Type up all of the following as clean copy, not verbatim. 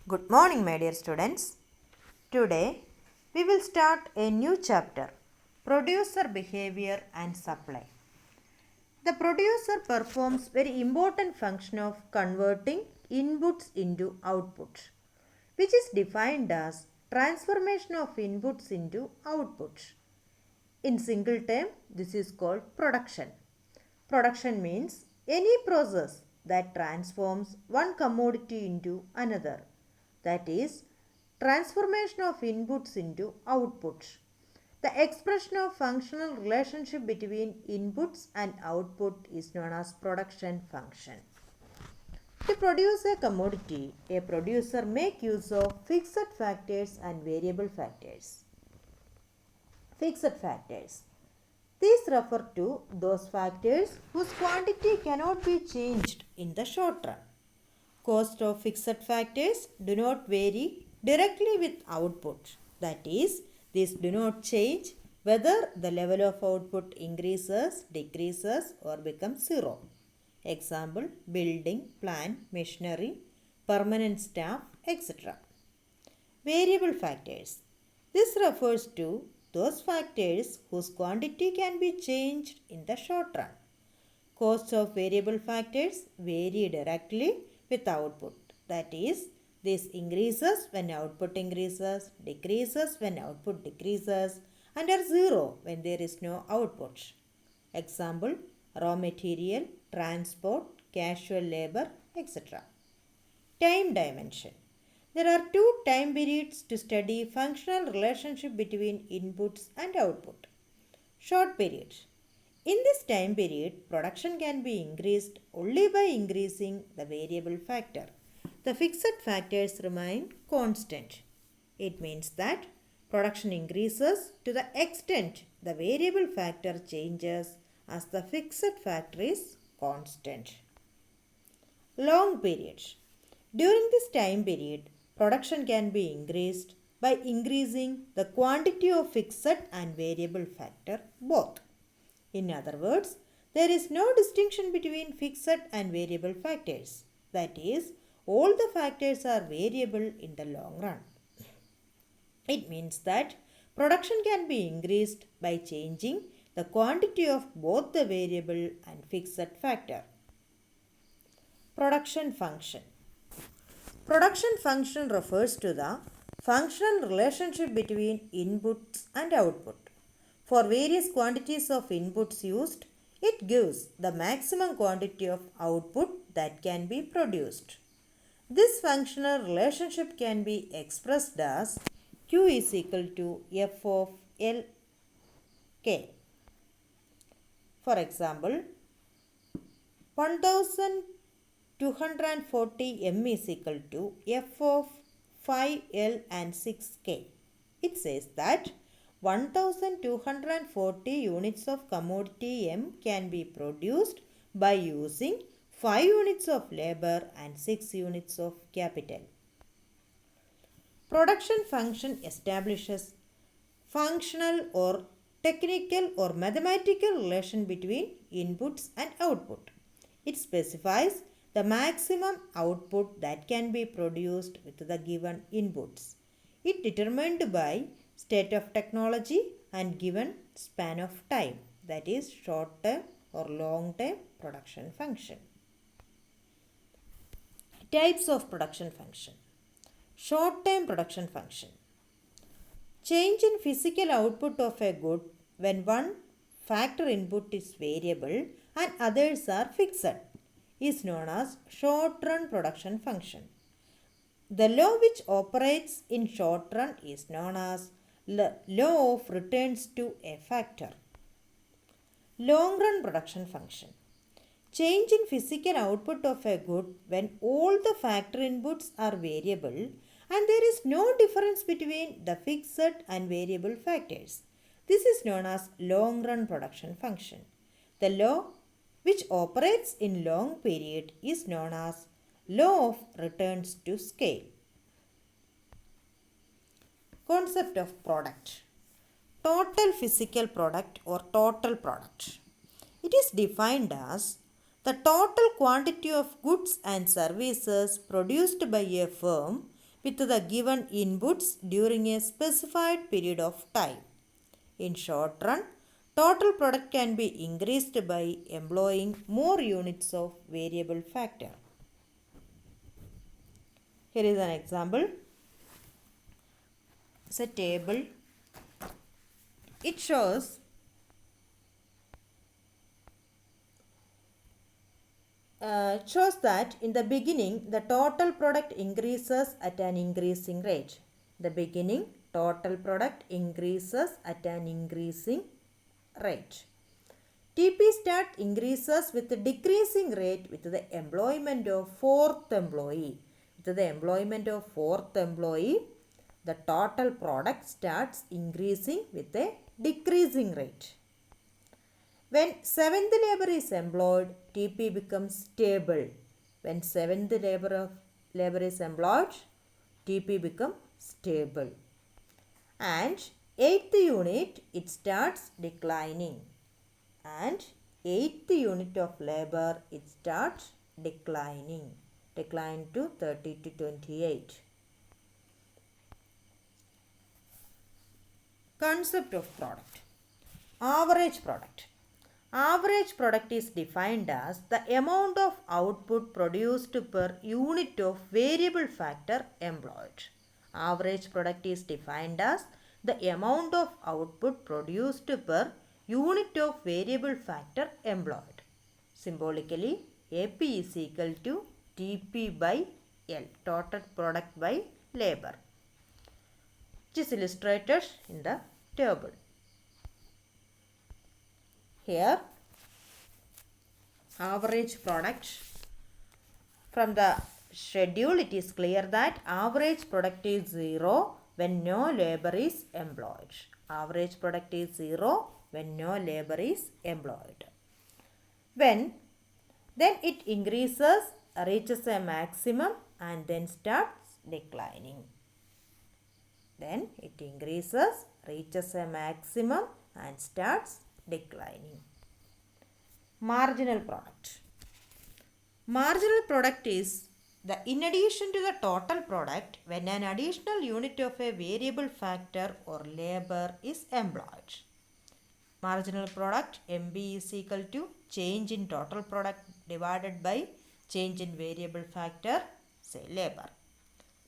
Good morning, my dear students. Today we will start a new chapter, Producer Behavior and Supply. The producer performs very important function of converting inputs into outputs, which is defined as transformation of inputs into outputs. In single term, this is called production. Production means any process that transforms one commodity into another. That is, transformation of inputs into outputs. The expression of functional relationship between inputs and output is known as production function. To produce a commodity, a producer makes use of fixed factors and variable factors. Fixed factors. These refer to those factors whose quantity cannot be changed in the short run. Cost of fixed factors do not vary directly with output. That is, these do not change whether the level of output increases, decreases or becomes zero. Example, building, plant, machinery, permanent staff, etc. Variable factors. This refers to those factors whose quantity can be changed in the short run. Costs of variable factors vary directly with output. That is, this increases when output increases, decreases when output decreases, and are zero when there is no output. Example, raw material, transport, casual labor, etc. Time dimension. There are two time periods to study functional relationship between inputs and output. Short period. In this time period, production can be increased only by increasing the variable factor. The fixed factors remain constant. It means that production increases to the extent the variable factor changes as the fixed factor is constant. Long period. During this time period, production can be increased by increasing the quantity of fixed and variable factor both. In other words, there is no distinction between fixed and variable factors. That is, all the factors are variable in the long run. It means that production can be increased by changing the quantity of both the variable and fixed factor. Production function. Production function refers to the functional relationship between inputs and output. For various quantities of inputs used, it gives the maximum quantity of output that can be produced. This functional relationship can be expressed as Q is equal to F of L K. For example, 1240 M is equal to F of 5L and 6K. It says that 1240 units of commodity M can be produced by using 5 units of labor and 6 units of capital. Production function establishes functional or technical or mathematical relation between inputs and output. It specifies the maximum output that can be produced with the given inputs. It determined by state of technology and given span of time, that is short term or long term production function. Types of production function. Short term production function. Change in physical output of a good when one factor input is variable and others are fixed is known as short run production function. The law which operates in short run is known as law of returns to a factor. Long run production function. Change in physical output of a good when all the factor inputs are variable and there is no difference between the fixed and variable factors. This is known as long run production function. The law which operates in long period is known as law of returns to scale. Concept of product. Total physical product or total product. It is defined as the total quantity of goods and services produced by a firm with the given inputs during a specified period of time. In short run, total product can be increased by employing more units of variable factor. Here is an example. It's a table. It shows that in the beginning the total product increases at an increasing rate. The beginning total product increases at an increasing rate. TP start increases with the decreasing rate with the employment of fourth employee. With the employment of fourth employee, the total product starts increasing with a decreasing rate. When seventh labor is employed, TP becomes stable. When seventh labor is employed, TP becomes stable. And eighth unit, it starts declining. And eighth unit of labor, it starts declining. Decline to 30 to 28. Concept of product. Average product. Average product is defined as the amount of output produced per unit of variable factor employed. Average product is defined as the amount of output produced per unit of variable factor employed. Symbolically, AP is equal to TP by L, total product by labor, which is illustrated in the table. Here, average product. From the schedule, it is clear that average product is 0 when no labor is employed. Average product is 0 when no labor is employed. Then it increases, reaches a maximum and then starts declining. Then it increases, reaches a maximum and starts declining. Marginal product. Marginal product is the in addition to the total product when an additional unit of a variable factor or labor is employed. Marginal product MB is equal to change in total product divided by change in variable factor, say labor.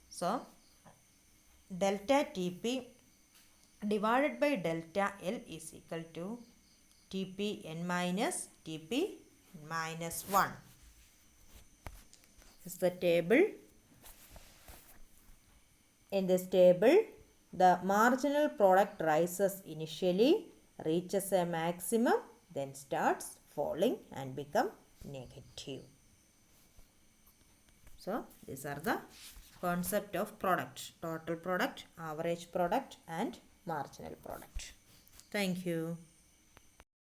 So, delta TP divided by delta L is equal to TP n minus TP minus 1. This is the table. In this table, the marginal product rises initially, reaches a maximum, then starts falling and become negative. So, these are the concept of product: total product, average product and marginal product. Thank you.